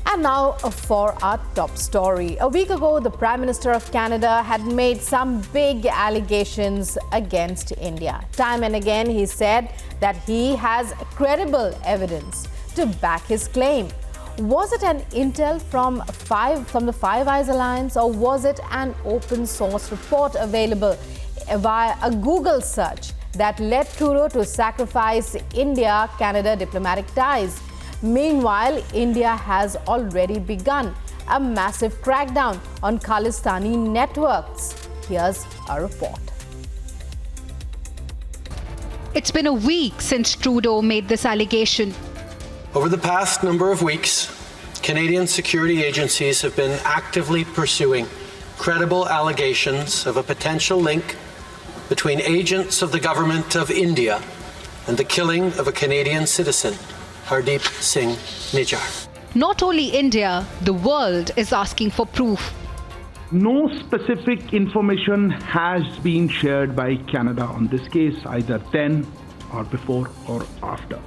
And now for our top story. A week ago, the Prime Minister of Canada had made some big allegations against India. Time and again, he said that he has credible evidence to back his claim. Was it an intel from the Five Eyes Alliance, or was it an open source report available via a Google search that led Trudeau to sacrifice India-Canada diplomatic ties? Meanwhile, India has already begun a massive crackdown on Khalistani networks. Here's a report. It's been a week since Trudeau made this allegation. Over the past number of weeks, Canadian security agencies have been actively pursuing credible allegations of a potential link between agents of the government of India and the killing of a Canadian citizen, Hardeep Singh Najar. Not only India, the world is asking for proof. No specific information has been shared by Canada on this case, either then or before or after.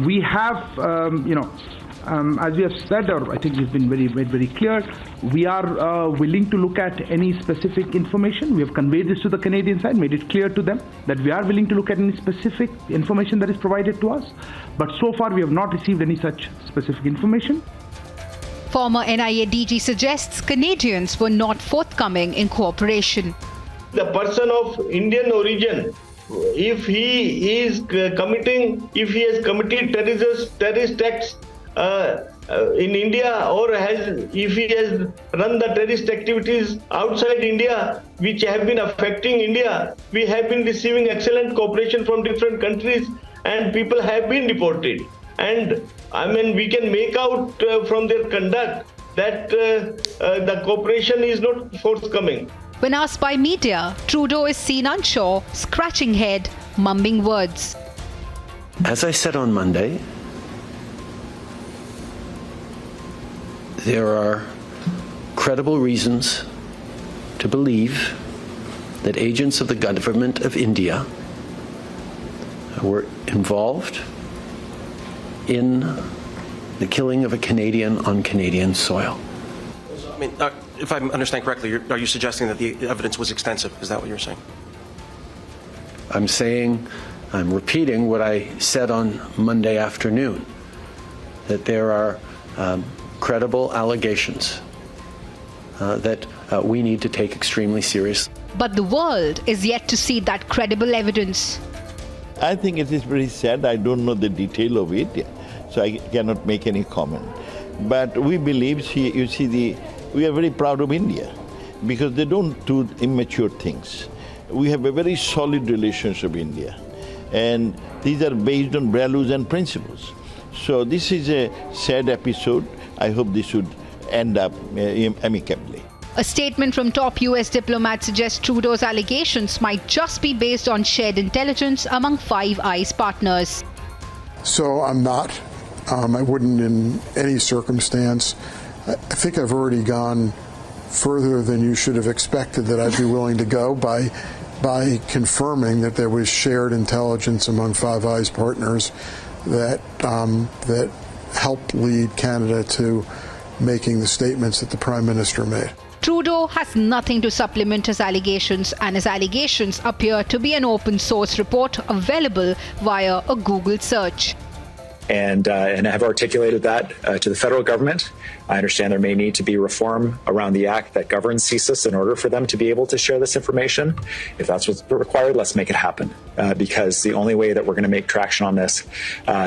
We have, as we have said, or I think we've been very clear, we are willing to look at any specific information. We have conveyed this to the Canadian side, made it clear to them that we are willing to look at any specific information that is provided to us. But so far, we have not received any such specific information. Former NIA DG suggests Canadians were not forthcoming in cooperation. The person of Indian origin, if he has committed terrorist acts in India, or if he has run the terrorist activities outside India which have been affecting India, we have been receiving excellent cooperation from different countries and people have been deported. And we can make out from their conduct that the cooperation is not forthcoming. When asked by media, Trudeau is seen unsure, scratching head, mumbling words. As I said on Monday, there are credible reasons to believe that agents of the government of India were involved in the killing of a Canadian on Canadian soil. If I understand correctly, are you suggesting that the evidence was extensive? Is that what you're saying? I'm repeating what I said on Monday afternoon, that there are credible allegations that we need to take extremely seriously. But the world is yet to see that credible evidence. I think it is very sad. I don't know the detail of it, so I cannot make any comment. But we believe, we are very proud of India because they don't do immature things. We have a very solid relationship with India, and these are based on values and principles. So this is a sad episode. I hope this should end up amicably. A statement from top US diplomats suggests Trudeau's allegations might just be based on shared intelligence among Five Eyes partners. So I'm not. I wouldn't in any circumstance. I think I've already gone further than you should have expected that I'd be willing to go by confirming that there was shared intelligence among Five Eyes partners that helped lead Canada to making the statements that the Prime Minister made. Trudeau has nothing to supplement his allegations, and his allegations appear to be an open source report available via a Google search. And I have articulated that to the federal government. I understand there may need to be reform around the act that governs CSIS in order for them to be able to share this information. If that's what's required, let's make it happen. Because the only way that we're going to make traction on this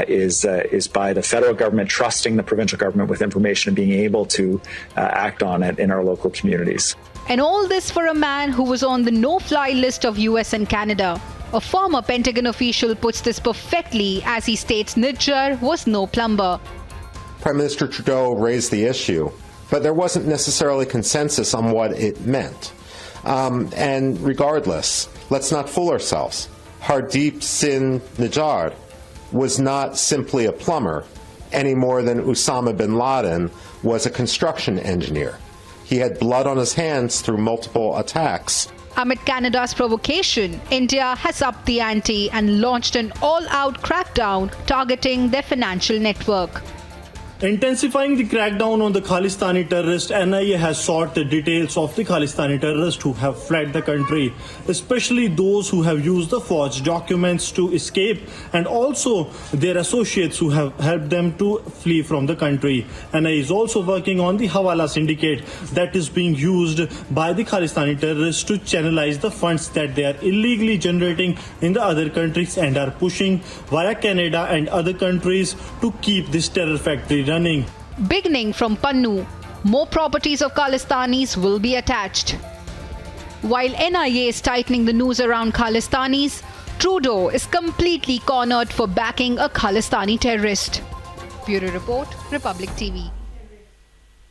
is by the federal government trusting the provincial government with information and being able to act on it in our local communities. And all this for a man who was on the no-fly list of US and Canada. A former Pentagon official puts this perfectly as he states Najar was no plumber. Prime Minister Trudeau raised the issue, but there wasn't necessarily consensus on what it meant. And regardless, let's not fool ourselves. Hardeep Singh Najar was not simply a plumber any more than Osama bin Laden was a construction engineer. He had blood on his hands through multiple attacks. Amid Canada's provocation, India has upped the ante and launched an all-out crackdown targeting their financial network. Intensifying the crackdown on the Khalistani terrorists, NIA has sought the details of the Khalistani terrorists who have fled the country, especially those who have used the forged documents to escape and also their associates who have helped them to flee from the country. NIA is also working on the Hawala syndicate that is being used by the Khalistani terrorists to channelize the funds that they are illegally generating in the other countries and are pushing via Canada and other countries to keep this terror factory running. Beginning from Pannu, more properties of Khalistanis will be attached. While NIA is tightening the noose around Khalistanis, Trudeau is completely cornered for backing a Khalistani terrorist. Bureau Report, Republic TV.